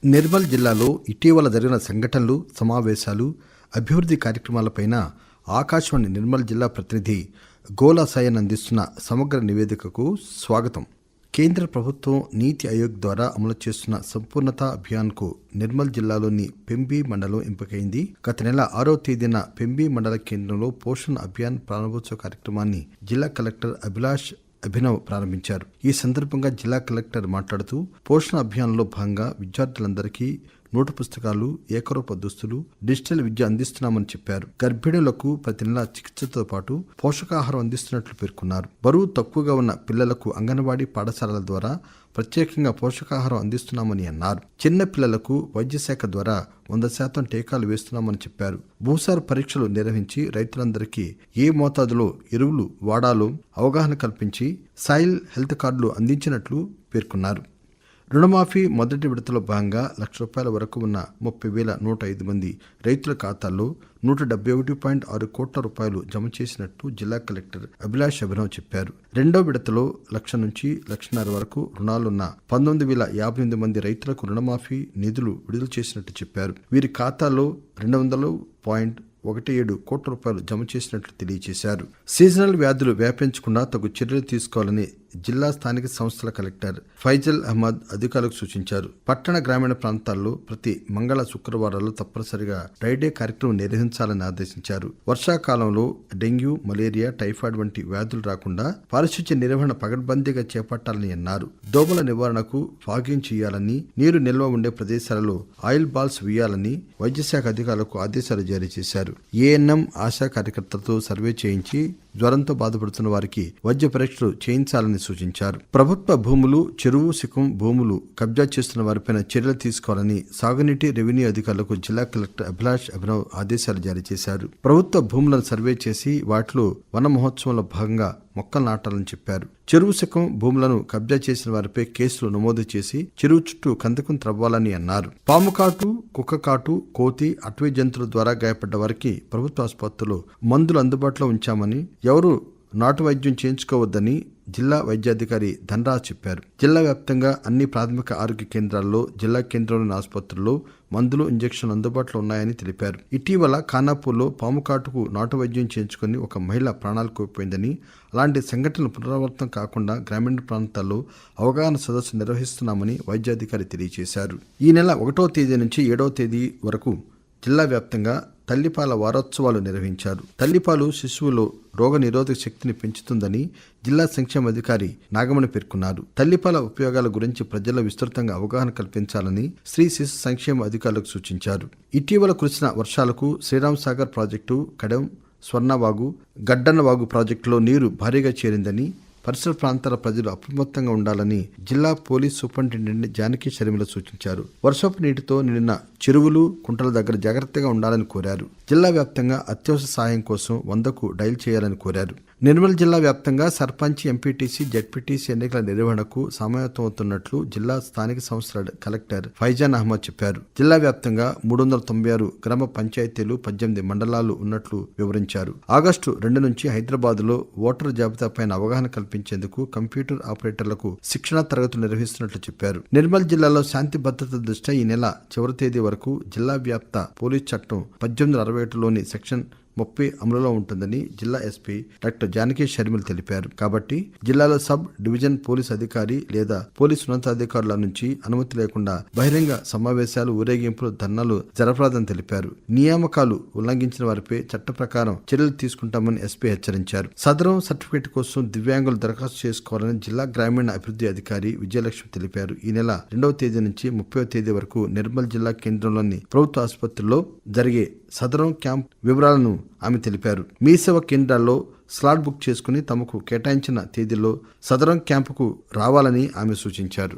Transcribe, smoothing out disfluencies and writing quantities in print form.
నిర్మల్ జిల్లాలో ఇటీవల జరిగిన సంఘటనలు, సమావేశాలు, అభివృద్ధి కార్యక్రమాలపైన ఆకాశవాణి నిర్మల్ జిల్లా ప్రతినిధి గోలా సాయన్ అందిస్తున్న సమగ్ర నివేదికకు స్వాగతం. కేంద్ర ప్రభుత్వం నీతి ఆయోగ్ ద్వారా అమలు చేస్తున్న సంపూర్ణత అభియాన్కు నిర్మల్ జిల్లాలోని పెంబి మండలం ఎంపికైంది. గత నెల 6వ తేదీన పెంబి మండల కేంద్రంలో పోషణ్ అభియాన్ ప్రారంభోత్సవ కార్యక్రమాన్ని జిల్లా కలెక్టర్ అభినవ్ ప్రారంభించారు. ఈ సందర్భంగా జిల్లా కలెక్టర్ మాట్లాడుతూ పోషణ అభియాన్లో భాగంగా విద్యార్థులందరికీ నోటు పుస్తకాలు, ఏకరూప దుస్తులు, డిజిటల్ విద్య అందిస్తున్నామని చెప్పారు. గర్భిణులకు ప్రతి నెల చికిత్సతో పాటు పోషకాహారం అందిస్తున్నట్లు పేర్కొన్నారు. బరువు తక్కువగా ఉన్న పిల్లలకు అంగన్వాడీ పాఠశాలల ద్వారా ప్రత్యేకంగా పోషకాహారం అందిస్తున్నామని అన్నారు. చిన్న పిల్లలకు వైద్య శాఖ ద్వారా 100% టీకాలు వేస్తున్నామని చెప్పారు. భూసార పరీక్షలు నిర్వహించి రైతులందరికీ ఏ మోతాదులో ఎరువులు వాడాలో అవగాహన కల్పించి సాయిల్ హెల్త్ కార్డులు అందించినట్లు పేర్కొన్నారు. రుణమాఫీ మొదటి విడతలో భాగంగా ₹1,00,000 వరకు ఉన్న 30,105 మంది రైతుల ఖాతాల్లో 171.6 కోట్ల రూపాయలు జమ చేసినట్టు జిల్లా కలెక్టర్ అభినవ్ చెప్పారు. రెండో విడతలో 1,00,000 నుంచి 1,50,000 వరకు రుణాలున్న 19,058 మంది రైతులకు రుణమాఫీ నిధులు విడుదల చేసినట్టు చెప్పారు. వీరి ఖాతాలో 200.17 కోట్ల రూపాయలు జమ చేసినట్లు తెలియజేశారు. సీజనల్ వ్యాధులు వ్యాపించకుండా తగు చర్యలు తీసుకోవాలని జిల్లా స్థానిక సంస్థల కలెక్టర్ ఫైజల్ అహ్మద్ అధికారులకు సూచించారు. పట్టణ గ్రామీణ ప్రాంతాల్లో ప్రతి మంగళ శుక్రవారాలు తప్పనిసరిగా డ్రైడే కార్యక్రమం నిర్వహించాలని ఆదేశించారు. వర్షాకాలంలో డెంగ్యూ, మలేరియా, టైఫాయిడ్ వంటి వ్యాధులు రాకుండా పారిశుధ్య నిర్వహణ పగడ్బందీగా చేపట్టాలని అన్నారు. దోమల నివారణకు ఫాగింగ్ చేయాలని, నీరు నిల్వ ఉండే ప్రదేశాలలో ఆయిల్ బాల్స్ వేయాలని వైద్యశాఖ అధికారులకు ఆదేశాలు జారీ చేశారు. ఏఎన్ఎం ఆశా కార్యకర్తలతో సర్వే చేయించి జ్వరంతో బాధపడుతున్న వారికి వైద్య పరీక్షలు చేయించాలని సూచించారు. ప్రభుత్వ భూములు, చెరువు శిఖం భూములు కబ్జా చేస్తున్న వారిపైన చర్యలు తీసుకోవాలని సాగునీటి, రెవెన్యూ అధికారులకు జిల్లా కలెక్టర్ అభినవ్ ఆదేశాలు జారీ చేశారు. ప్రభుత్వ భూములను సర్వే చేసి వాటిలో వన మహోత్సవంలో భాగంగా మొక్కలు నాటాలని చెప్పారు. చెరువు శిఖం భూములను కబ్జా చేసిన వారిపై కేసులు నమోదు చేసి చెరువు చుట్టూ కందకం త్రవ్వాలని అన్నారు. పాము కాటు, కుక్క కాటు, కోతి, అటవీ జంతువుల ద్వారా గాయపడ్డ వారికి ప్రభుత్వ ఆసుపత్రుల్లో మందులు అందుబాటులో ఉంచామని, ఎవరు నాటు వైద్యం చేయించుకోవద్దని జిల్లా వైద్యాధికారి ధనరాజ్ చెప్పారు. జిల్లా వ్యాప్తంగా అన్ని ప్రాథమిక ఆరోగ్య కేంద్రాల్లో, జిల్లా కేంద్రంలోని ఆసుపత్రుల్లో మందులు, ఇంజెక్షన్లు అందుబాటులో ఉన్నాయని తెలిపారు. ఇటీవల ఖానాపూర్లో పాము కాటుకు నాటు వైద్యం చేయించుకుని ఒక మహిళ ప్రాణాలు కోల్పోయిందని, అలాంటి సంఘటనలు పునరావృతం కాకుండా గ్రామీణ ప్రాంతాల్లో అవగాహన సదస్సు నిర్వహిస్తున్నామని వైద్యాధికారి తెలియజేశారు. ఈ నెల 1వ తేదీ నుంచి 7వ తేదీ వరకు జిల్లా వ్యాప్తంగా తల్లిపాల వారోత్సవాలు నిర్వహించారు. తల్లిపాలు శిశువులో రోగ నిరోధక శక్తిని పెంచుతుందని జిల్లా సంక్షేమ అధికారి నాగమణి పేర్కొన్నారు. తల్లిపాల ఉపయోగాల గురించి ప్రజల్లో విస్తృతంగా అవగాహన కల్పించాలని స్త్రీ శిశు సంక్షేమ అధికారులకు సూచించారు. ఇటీవల కురిసిన వర్షాలకు శ్రీరామ్ సాగర్ ప్రాజెక్టు, కడెం, స్వర్ణవాగు, గడ్డన్నవాగు ప్రాజెక్టులో నీరు భారీగా చేరిందని, పరిసర ప్రాంతాల ప్రజలు అప్రమత్తంగా ఉండాలని జిల్లా పోలీస్ సూపరింటెండెంట్ జానకి షర్మిల సూచించారు. వర్షపు నీటితో నిండిన చెరువులు, కుంటల దగ్గర జాగ్రత్తగా ఉండాలని కోరారు. జిల్లా వ్యాప్తంగా అత్యవసర సాయం కోసం 100కు డయల్ చేయాలని కోరారు. నిర్మల్ జిల్లా వ్యాప్తంగా సర్పంచ్, ఎంపీటీసీ, జెడ్పీటీసీ ఎన్నికల నిర్వహణకు సమాయత్తమవుతున్నట్లు జిల్లా స్థానిక సంస్థల కలెక్టర్ ఫైజాన్ అహ్మద్ చెప్పారు. జిల్లా వ్యాప్తంగా 396 గ్రామ పంచాయతీలు, 18 మండలాలు ఉన్నట్లు వివరించారు. ఆగస్టు 2 నుంచి హైదరాబాద్లో ఓటరు జాబితాపైన అవగాహన కల్పించేందుకు కంప్యూటర్ ఆపరేటర్లకు శిక్షణా తరగతులు నిర్వహిస్తున్నట్లు చెప్పారు. నిర్మల్ జిల్లాలో శాంతి భద్రత దృష్ట్యా ఈ నెల చివరి తేదీ వరకు జిల్లా వ్యాప్త పోలీస్ చట్టం 1861లోని సెక్షన్ 30 అమలులో ఉంటుందని జిల్లా ఎస్పీ డాక్టర్ జానకి షర్మిల తెలిపారు. కాబట్టి జిల్లాలో సబ్ డివిజన్ పోలీస్ అధికారి లేదా పోలీసు ఉన్నతాధికారుల నుంచి అనుమతి లేకుండా బహిరంగ సమావేశాలు, ఊరేగింపులు, ధర్నాలు జరపరాదని తెలిపారు. నియామకాలు ఉల్లంఘించిన వారిపై చట్ట ప్రకారం చర్యలు తీసుకుంటామని ఎస్పీ హెచ్చరించారు. సదరం సర్టిఫికేట్ కోసం దివ్యాంగులు దరఖాస్తు చేసుకోవాలని జిల్లా గ్రామీణ అభివృద్ధి అధికారి విజయలక్ష్మి తెలిపారు. ఈ నెల 2వ తేదీ నుంచి 30వ తేదీ వరకు నిర్మల్ జిల్లా కేంద్రంలోని ప్రభుత్వ ఆసుపత్రుల్లో జరిగే సదరం క్యాంప్ వివరాలను ఆమె తెలిపారు. మీ సేవ కేంద్రాల్లో స్లాట్ బుక్ చేసుకుని తమకు కేటాయించిన తేదీలో సదరం క్యాంపుకు రావాలని ఆమె సూచించారు.